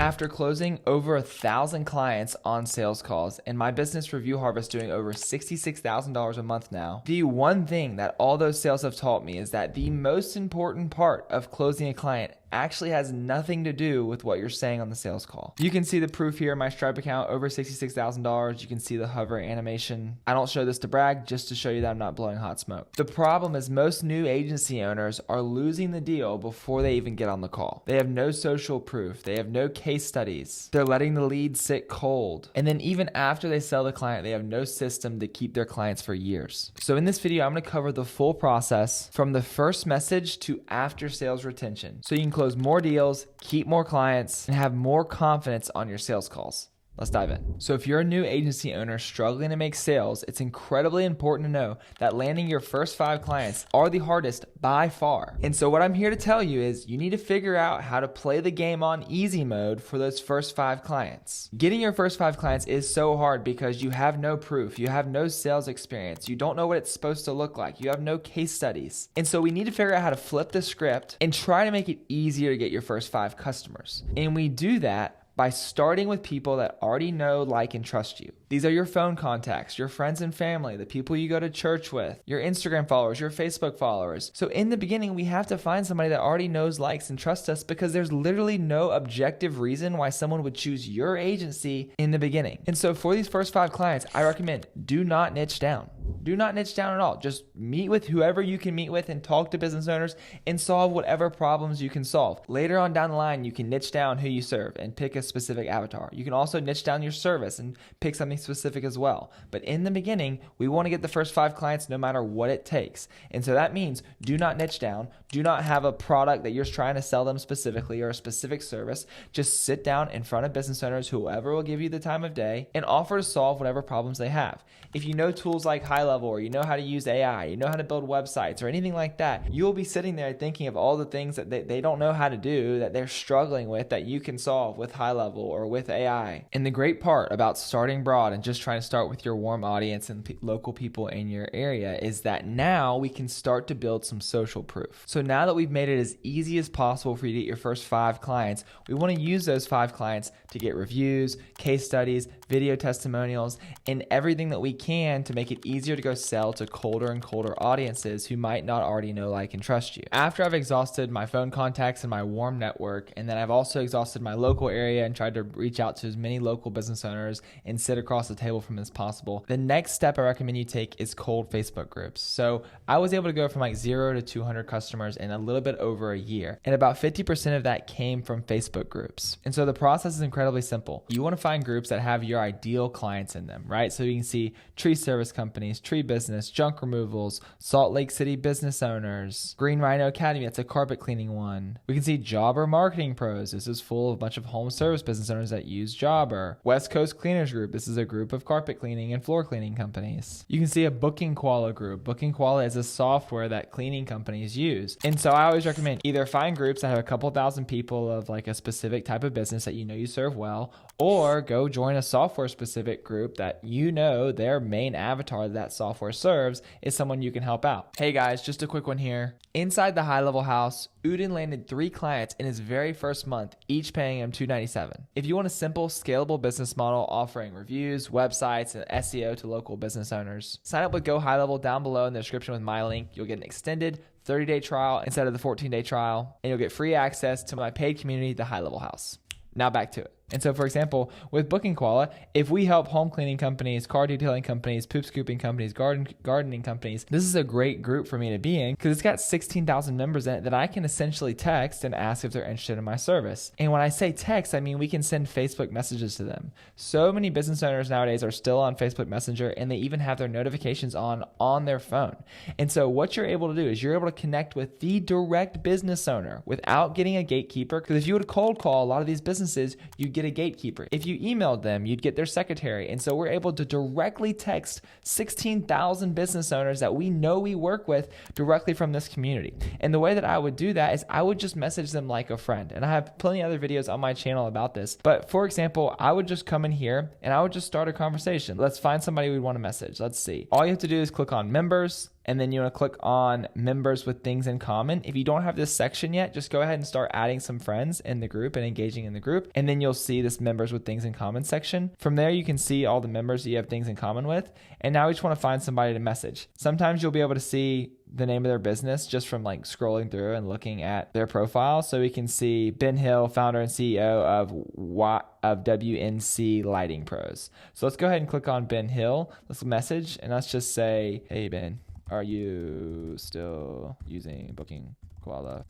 After closing over 1,000 clients on sales calls and my business review harvest doing over $66,000 a month now, the one thing that all those sales have taught me is that the most important part of closing a client actually has nothing to do with what you're saying on the sales call. You can see the proof here in my Stripe account, over $66,000. You can see the hover animation. I don't show this to brag, just to show you that I'm not blowing hot smoke. The problem is most new agency owners are losing the deal before they even get on the call. They have no social proof. They have no case studies. They're letting the lead sit cold. And then even after they sell the client, they have no system to keep their clients for years. So in this video, I'm going to cover the full process from the first message to after sales retention, so you can close more deals, keep more clients, and have more confidence on your sales calls. Let's dive in. So if you're a new agency owner struggling to make sales, it's incredibly important to know that landing your first 5 clients are the hardest by far. And so what I'm here to tell you is you need to figure out how to play the game on easy mode for those first 5 clients. Getting your first 5 clients is so hard because you have no proof, you have no sales experience, you don't know what it's supposed to look like, you have no case studies. And so we need to figure out how to flip the script and try to make it easier to get your first 5 customers. And we do that by starting with people that already know, like, and trust you. These are your phone contacts, your friends and family, the people you go to church with, your Instagram followers, your Facebook followers. So in the beginning, we have to find somebody that already knows, likes, and trusts us, because there's literally no objective reason why someone would choose your agency in the beginning. And so for these first 5 clients, I recommend do not niche down. Do not niche down at all. Just meet with whoever you can meet with and talk to business owners and solve whatever problems you can solve. Later on down the line, you can niche down who you serve and pick a specific avatar. You can also niche down your service and pick something specific as well. But in the beginning, we want to get the first 5 clients no matter what it takes. And so that means do not niche down. Do not have a product that you're trying to sell them specifically or a specific service. Just sit down in front of business owners, whoever will give you the time of day, and offer to solve whatever problems they have. If you know tools like High Level, or you know how to use AI, you know how to build websites or anything like that, you'll be sitting there thinking of all the things that they don't know how to do, that they're struggling with, that you can solve with High Level or with AI. And the great part about starting broad and just trying to start with your warm audience and local people in your area is that now we can start to build some social proof. So now that we've made it as easy as possible for you to get your first 5 clients, we want to use those 5 clients to get reviews, case studies, video testimonials, and everything that we can to make it easier to go sell to colder and colder audiences who might not already know, like, and trust you. After I've exhausted my phone contacts and my warm network, and then I've also exhausted my local area and tried to reach out to as many local business owners and sit across the table from them as possible, the next step I recommend you take is cold Facebook groups. So I was able to go from like 0 to 200 customers in a little bit over a year, and about 50% of that came from Facebook groups. And so the process is incredibly simple. You want to find groups that have your ideal clients in them, right? So you can see tree service companies, tree business, junk removals, Salt Lake City business owners, Green Rhino Academy, that's a carpet cleaning one. We can see Jobber Marketing Pros. This is full of a bunch of home service business owners that use Jobber. West Coast Cleaners Group. This is a group of carpet cleaning and floor cleaning companies. You can see a Booking Koala group. Booking Koala is a software that cleaning companies use. And so I always recommend either find groups that have a couple thousand people of like a specific type of business that you know you serve well, or go join a software specific group that you know their main avatar that software serves is someone you can help out. Hey guys, just a quick one here. Inside the High Level House, Udin landed 3 clients in his very first month, each paying him $297. If you want a simple, scalable business model offering reviews, websites, and SEO to local business owners, sign up with Go High Level down below in the description with my link. You'll get an extended 30-day trial instead of the 14-day trial, and you'll get free access to my paid community, the High Level House. Now back to it. And so, for example, with Booking Koala, if we help home cleaning companies, car detailing companies, poop scooping companies, gardening companies, this is a great group for me to be in because it's got 16,000 members in it that I can essentially text and ask if they're interested in my service. And when I say text, I mean we can send Facebook messages to them. So many business owners nowadays are still on Facebook Messenger, and they even have their notifications on their phone. And so what you're able to do is you're able to connect with the direct business owner without getting a gatekeeper, because if you would cold call a lot of these businesses, you get a gatekeeper. If you emailed them, you'd get their secretary. And so we're able to directly text 16,000 business owners that we know we work with directly from this community. And the way that I would do that is I would just message them like a friend. And I have plenty of other videos on my channel about this. But for example, I would just come in here and I would just start a conversation. Let's find somebody we'd want to message. Let's see. All you have to do is click on members, and then you want to click on members with things in common. If you don't have this section yet, just go ahead and start adding some friends in the group and engaging in the group. And then you'll see this members with things in common section. From there, you can see all the members that you have things in common with. And now we just want to find somebody to message. Sometimes you'll be able to see the name of their business just from like scrolling through and looking at their profile. So we can see Ben Hill, founder and CEO of WNC Lighting Pros. So let's go ahead and click on Ben Hill. Let's message and let's just say, hey Ben, are you still using Booking Koala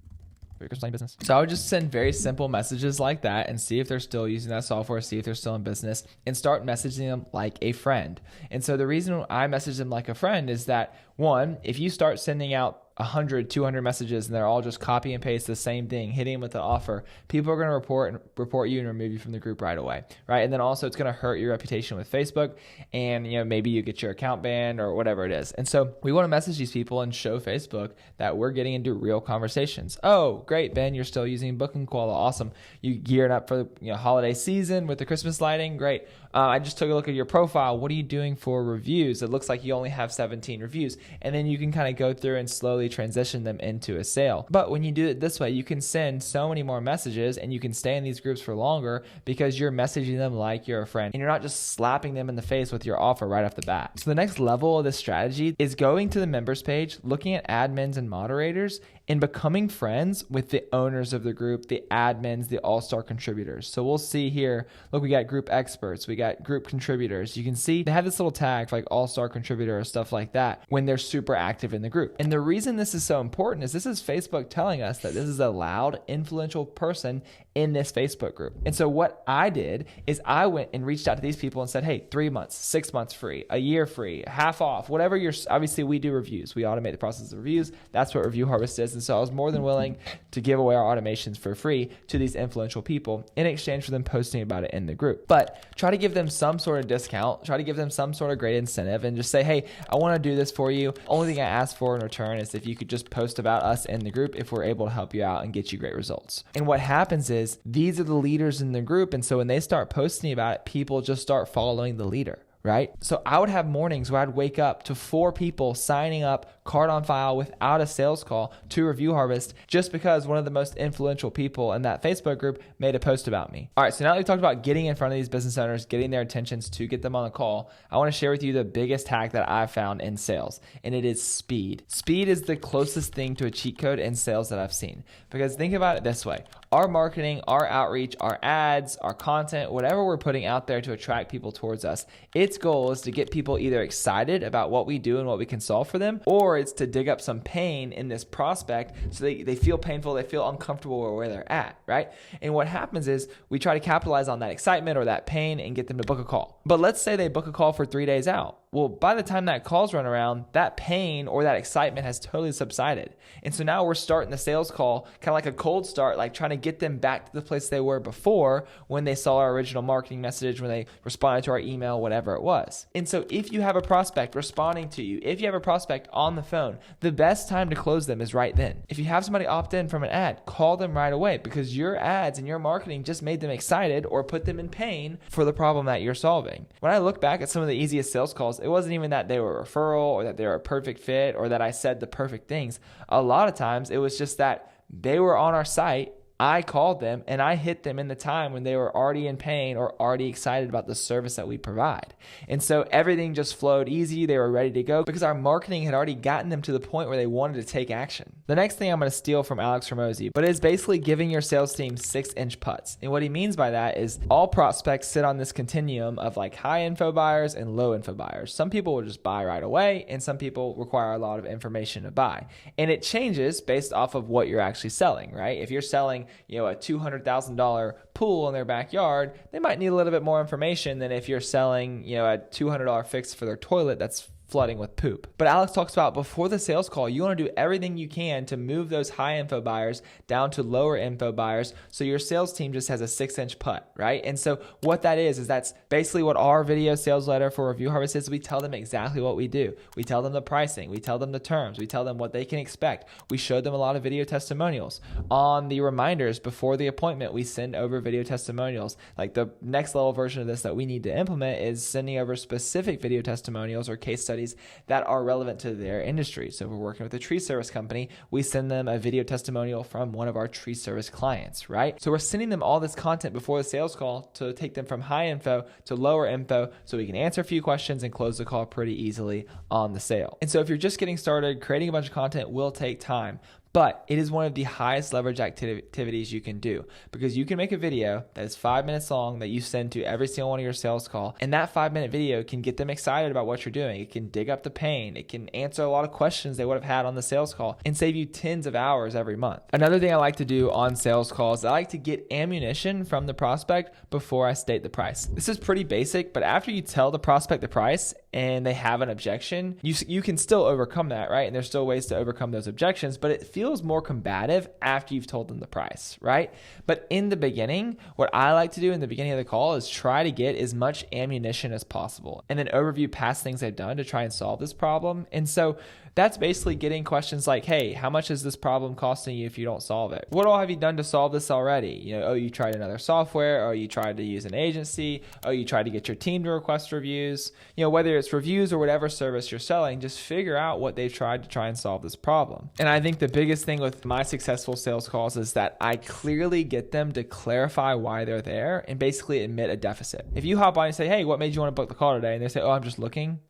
for your Christmas lighting business? So I would just send very simple messages like that and see if they're still using that software, see if they're still in business, and start messaging them like a friend. And so the reason I message them like a friend is that, one, if you start sending out 100, 200 messages and they're all just copy and paste the same thing, hitting them with an offer, people are going to report you and remove you from the group right away, right? And then also it's going to hurt your reputation with Facebook, and maybe you get your account banned or whatever it is. And so we want to message these people and show Facebook that we're getting into real conversations. Oh, great, Ben, you're still using Booking Koala. Awesome. You gearing up for the holiday season with the Christmas lighting. Great. I just took a look at your profile. What are you doing for reviews? It looks like you only have 17 reviews. And then you can kind of go through and slowly transition them into a sale. But when you do it this way, you can send so many more messages and you can stay in these groups for longer because you're messaging them like you're a friend and you're not just slapping them in the face with your offer right off the bat. So the next level of this strategy is going to the members page, looking at admins and moderators, and becoming friends with the owners of the group, the admins, the all-star contributors. So we'll see here, look, we got group experts, we got group contributors. You can see they have this little tag for like all-star contributor or stuff like that when they're super active in the group. And the reason this is so important is this is Facebook telling us that this is a loud, influential person in this Facebook group. And so what I did is I went and reached out to these people and said, hey, 3 months, 6 months free, a year free, half off, whatever obviously we do reviews. We automate the process of reviews. That's what Review Harvest is. And so I was more than willing to give away our automations for free to these influential people in exchange for them posting about it in the group. But try to give them some sort of discount, try to give them some sort of great incentive and just say, hey, I want to do this for you. Only thing I ask for in return is if you could just post about us in the group if we're able to help you out and get you great results. And what happens is these are the leaders in the group. And so when they start posting about it, people just start following the leader. Right? So I would have mornings where I'd wake up to 4 people signing up card on file without a sales call to Review Harvest just because one of the most influential people in that Facebook group made a post about me. All right, so now that we've talked about getting in front of these business owners, getting their attentions to get them on a call, I want to share with you the biggest hack that I've found in sales, and it is speed. Speed is the closest thing to a cheat code in sales that I've seen. Because think about it this way. Our marketing, our outreach, our ads, our content, whatever we're putting out there to attract people towards us, its goal is to get people either excited about what we do and what we can solve for them, or it's to dig up some pain in this prospect so they feel painful, they feel uncomfortable where they're at, right? And what happens is we try to capitalize on that excitement or that pain and get them to book a call. But let's say they book a call for 3 days out. Well, by the time that call's run around, that pain or that excitement has totally subsided. And so now we're starting the sales call kind of like a cold start, like trying to get them back to the place they were before when they saw our original marketing message, when they responded to our email, whatever it was. And so if you have a prospect responding to you, if you have a prospect on the phone, the best time to close them is right then. If you have somebody opt in from an ad, call them right away because your ads and your marketing just made them excited or put them in pain for the problem that you're solving. When I look back at some of the easiest sales calls, it wasn't even that they were a referral or that they were a perfect fit or that I said the perfect things. A lot of times it was just that they were on our site, I called them and I hit them in the time when they were already in pain or already excited about the service that we provide. And so everything just flowed easy. They were ready to go because our marketing had already gotten them to the point where they wanted to take action. The next thing I'm going to steal from Alex Hormozi, but it's basically giving your sales team 6-inch putts. And what he means by that is all prospects sit on this continuum of like high info buyers and low info buyers. Some people will just buy right away and some people require a lot of information to buy. And it changes based off of what you're actually selling, right? If you're selling a $200,000 pool in their backyard, they might need a little bit more information than if you're selling, a $200 fix for their toilet that's flooding with poop. But Alex talks about before the sales call, you want to do everything you can to move those high info buyers down to lower info buyers so your sales team just has a 6-inch putt, right? And so what that is that's basically what our video sales letter for Review Harvest is. We tell them exactly what we do. We tell them the pricing. We tell them the terms. We tell them what they can expect. We showed them a lot of video testimonials. On the reminders before the appointment, we send over video testimonials. Like the next level version of this that we need to implement is sending over specific video testimonials or case studies studies that are relevant to their industry. So if we're working with a tree service company, we send them a video testimonial from one of our tree service clients, right? So we're sending them all this content before the sales call to take them from high info to lower info so we can answer a few questions and close the call pretty easily on the sale. And so if you're just getting started, creating a bunch of content will take time. But it is one of the highest leverage activities you can do, because you can make a video that is 5 minutes long that you send to every single one of your sales call. And that 5-minute video can get them excited about what you're doing. It can dig up the pain. It can answer a lot of questions they would have had on the sales call and save you tens of hours every month. Another thing I like to do on sales calls, I like to get ammunition from the prospect before I state the price. This is pretty basic, but after you tell the prospect the price and they have an objection, you can still overcome that, right? And there's still ways to overcome those objections, but it feels more combative after you've told them the price, right? But in the beginning, what I like to do in the beginning of the call is try to get as much ammunition as possible and then overview past things they've done to try and solve this problem. And so that's basically getting questions like, hey, how much is this problem costing you if you don't solve it? What all have you done to solve this already? Oh, you tried another software, or you tried to use an agency, or you tried to get your team to request reviews. Whether it's reviews or whatever service you're selling, just figure out what they've tried to try and solve this problem. And I think the biggest thing with my successful sales calls is that I clearly get them to clarify why they're there and basically admit a deficit. If you hop on and say, hey, what made you want to book the call today? And they say, oh, I'm just looking.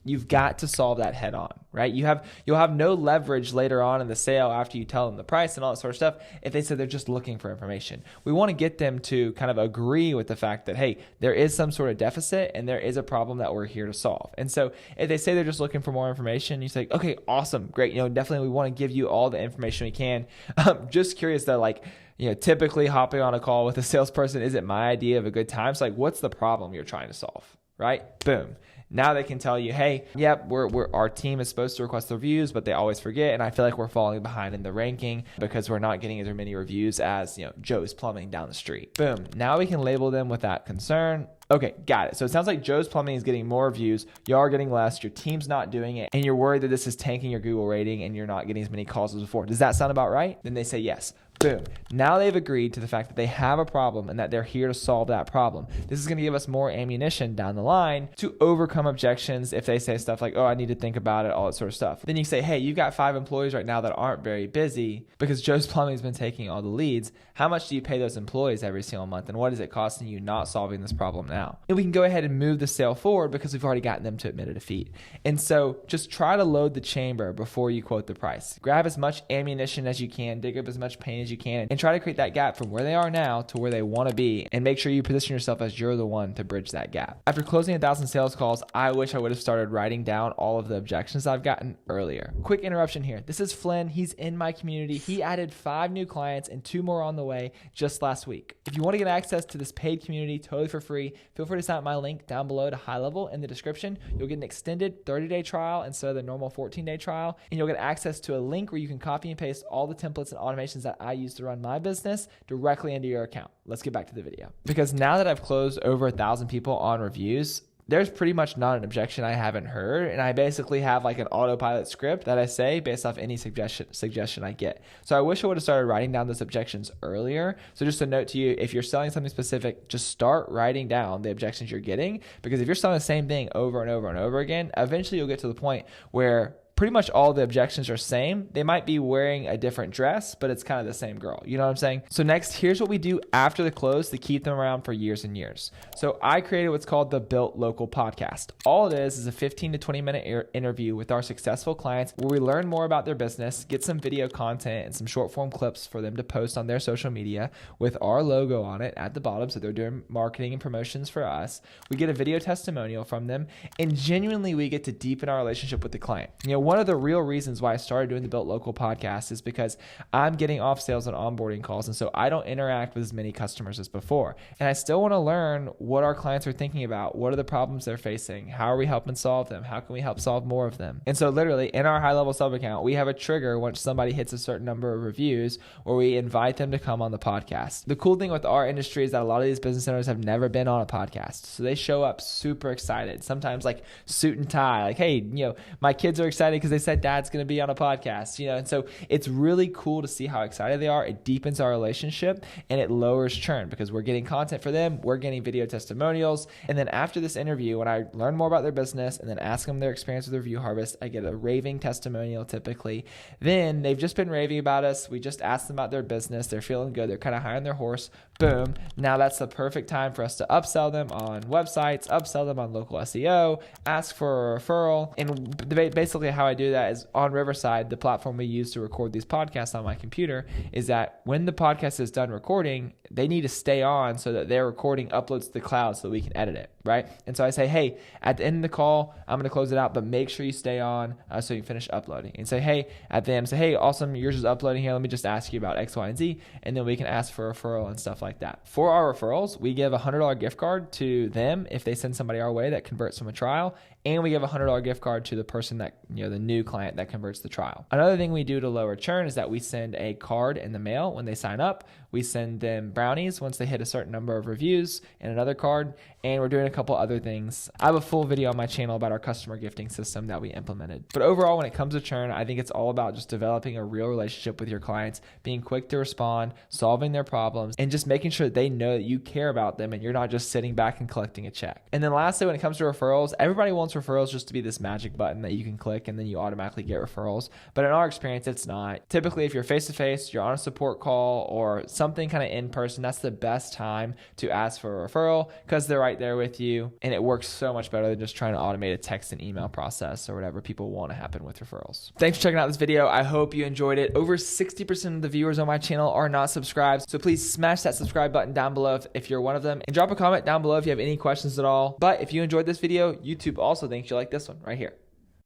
You've got to solve that head on, right? You'll have no leverage later on in the sale after you tell them the price and all that sort of stuff if they say they're just looking for information. We want to get them to kind of agree with the fact that, hey, there is some sort of deficit and there is a problem that we're here to solve. And so if they say they're just looking for more information, you say, okay, awesome, great. Definitely we want to give you all the information we can. Just curious though, typically hopping on a call with a salesperson isn't my idea of a good time. So what's the problem you're trying to solve, right? Boom. Now they can tell you, hey, yep, our team is supposed to request the reviews, but they always forget. And I feel like we're falling behind in the ranking because we're not getting as many reviews as, Joe's Plumbing down the street. Boom. Now we can label them with that concern. Okay, got it. So it sounds like Joe's Plumbing is getting more reviews. You are getting less. Your team's not doing it. And you're worried that this is tanking your Google rating and you're not getting as many calls as before. Does that sound about right? Then they say yes. Boom. Now they've agreed to the fact that they have a problem and that they're here to solve that problem. This is going to give us more ammunition down the line to overcome objections if they say stuff like, oh, I need to think about it, all that sort of stuff. Then you say, hey, you've got 5 employees right now that aren't very busy because Joe's Plumbing has been taking all the leads. How much do you pay those employees every single month? And what is it costing you not solving this problem now? And we can go ahead and move the sale forward because we've already gotten them to admit a defeat. And so just try to load the chamber before you quote the price. Grab as much ammunition as you can, dig up as much pain as you can, and try to create that gap from where they are now to where they want to be, and make sure you position yourself as you're the one to bridge that gap. After closing 1,000 sales calls, I wish I would have started writing down all of the objections I've gotten earlier. Quick interruption here. This is Flynn. He's in my community. He added 5 new clients and 2 more on the way just last week. If you want to get access to this paid community totally for free, feel free to sign up my link down below to High Level in the description. You'll get an extended 30-day trial instead of the normal 14-day trial, and you'll get access to a link where you can copy and paste all the templates and automations that I use to run my business directly into your account. Let's get back to the video. Because now that I've closed over 1,000 people on reviews, there's pretty much not an objection I haven't heard. And I basically have like an autopilot script that I say based off any suggestion I get. So I wish I would have started writing down those objections earlier. So just a note to you, if you're selling something specific, just start writing down the objections you're getting. Because if you're selling the same thing over and over and over again, eventually you'll get to the point where pretty much all the objections are same. They might be wearing a different dress, but it's kind of the same girl. You know what I'm saying? So next, here's what we do after the close to keep them around for years and years. So I created what's called the Built Local podcast. All it is a 15 to 20 minute interview with our successful clients where we learn more about their business, get some video content and some short form clips for them to post on their social media with our logo on it at the bottom. So they're doing marketing and promotions for us. We get a video testimonial from them, and genuinely we get to deepen our relationship with the client. One of the real reasons why I started doing the Built Local podcast is because I'm getting off sales and onboarding calls. And so I don't interact with as many customers as before. And I still want to learn what our clients are thinking about. What are the problems they're facing? How are we helping solve them? How can we help solve more of them? And so literally in our high level sub account, we have a trigger once somebody hits a certain number of reviews where we invite them to come on the podcast. The cool thing with our industry is that a lot of these business owners have never been on a podcast. So they show up super excited, sometimes like suit and tie, like, hey, my kids are excited because they said dad's going to be on a podcast, and so it's really cool to see how excited they are. It deepens our relationship and it lowers churn because we're getting content for them. We're getting video testimonials. And then after this interview, when I learn more about their business and then ask them their experience with Review Harvest, I get a raving testimonial typically. Then they've just been raving about us. We just asked them about their business. They're feeling good. They're kind of high on their horse. Boom. Now that's the perfect time for us to upsell them on websites, upsell them on local SEO, ask for a referral. And basically how I do that is on Riverside, the platform we use to record these podcasts on my computer, is that when the podcast is done recording, they need to stay on so that their recording uploads to the cloud so that we can edit it, right? And so I say, hey, at the end of the call, I'm going to close it out, but make sure you stay on so you can finish uploading. And say, hey, at the end, say, hey, awesome, yours is uploading here. Let me just ask you about X, Y, and Z. And then we can ask for a referral and stuff like that. For our referrals, we give a $100 gift card to them if they send somebody our way that converts from a trial. And we give a $100 gift card to the person that, the new client that converts the trial. Another thing we do to lower churn is that we send a card in the mail when they sign up. We send them brownies once they hit a certain number of reviews and another card. And we're doing a couple other things. I have a full video on my channel about our customer gifting system that we implemented. But overall, when it comes to churn, I think it's all about just developing a real relationship with your clients, being quick to respond, solving their problems, and just making sure that they know that you care about them and you're not just sitting back and collecting a check. And then lastly, when it comes to referrals, everybody wants referrals just to be this magic button that you can click and then you automatically get referrals. But in our experience, it's not. Typically, if you're face-to-face, you're on a support call or something kind of in person, that's the best time to ask for a referral because they're right there with you. And it works so much better than just trying to automate a text and email process or whatever people want to happen with referrals. Thanks for checking out this video. I hope you enjoyed it. Over 60% of the viewers on my channel are not subscribed. So please smash that subscribe button down below if you're one of them and drop a comment down below if you have any questions at all. But if you enjoyed this video, YouTube also thinks you like this one right here.